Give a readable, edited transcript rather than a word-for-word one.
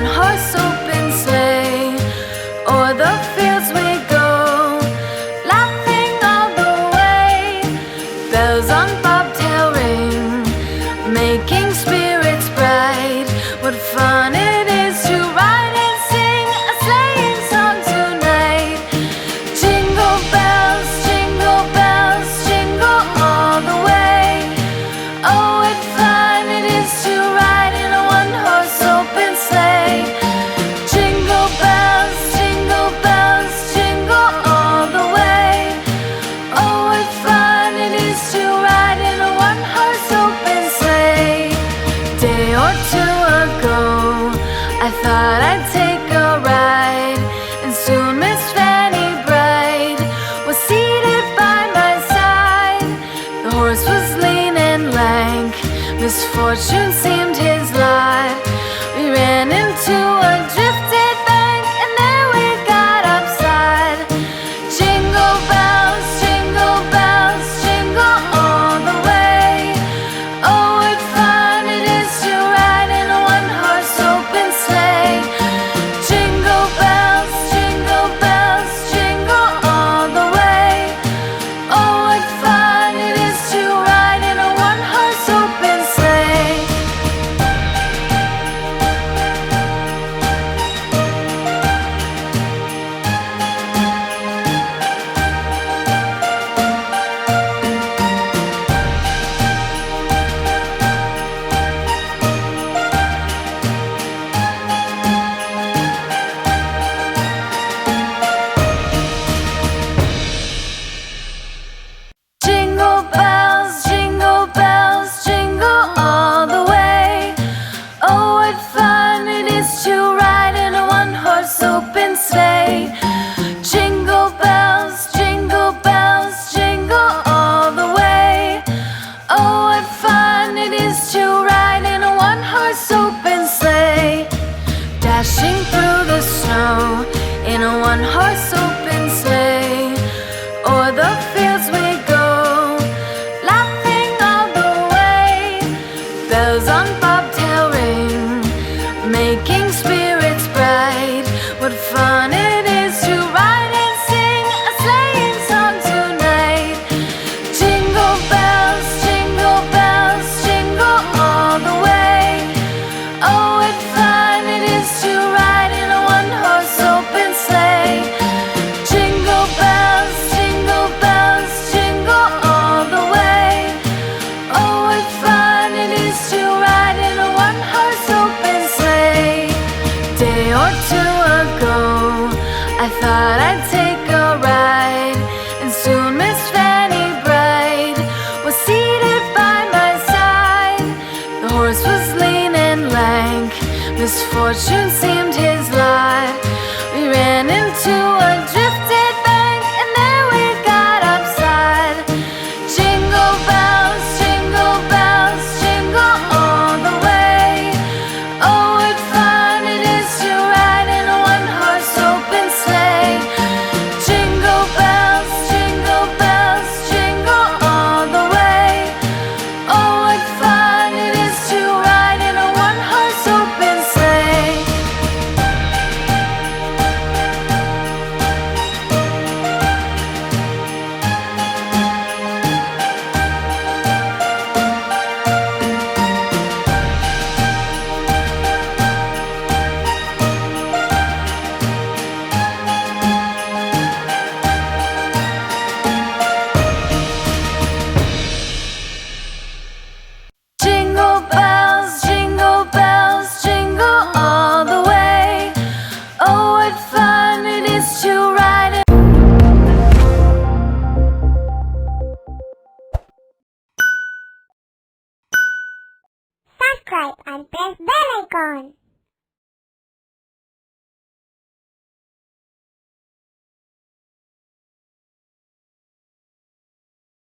one-horse open sleigh. O'er the fields we go, laughing all the way. Bells on bobtail ring, making spirits bright. What fun it is to ride and sing a sleighing song tonight. Jingle bells, jingle bells, jingle all the way. Oh, what fun it is to ride in a one-horse open sleigh. Jingle bells, jingle bells, jingle all the way. Oh, what fun it is to ride in a one-horse open sleigh. Day or two ago, I thought I'd take a ride, and soon Miss Fanny Bright was seated by my side. The horse was lean and lank, misfortune seemed his lot. We ran into a drifted bank, and there we got upside. Jingle bells, jingle bells, jingle all the way. Oh, what fun it is to ride in a one-horse open sleigh. Jingle bells, jingle bells, jingle all the way. Oh, what fun it is to ride in a one-horse open sleigh. Jingle bells, jingle bells, jingle all the way. Oh, what fun it is to ride in a one-horse open sleigh. Jingle bells, jingle bells, jingle all the way. Oh, what fun it is to ride in a one-horse open sleigh. Dashing through the snow in a one-horse open sleigh. O'er the fields we go, laughing all the way. Bells on bobtail ring, making spirits bright. What fun it is to ride and sing a sleighing song tonight. Jingle bells, jingle bells, jingle all the way. Oh, what fun it is to ride in a one-horse open sleigh. Jingle bells, jingle bells, jingle all the way. Oh, what fun it is to ride in a one-horse open sleigh. Day or two ago, I thought I'd take a ride, and soon Miss Fanny Bright was seated by my side. The horse was lean and lank, misfortune seemed his lot. We ran into a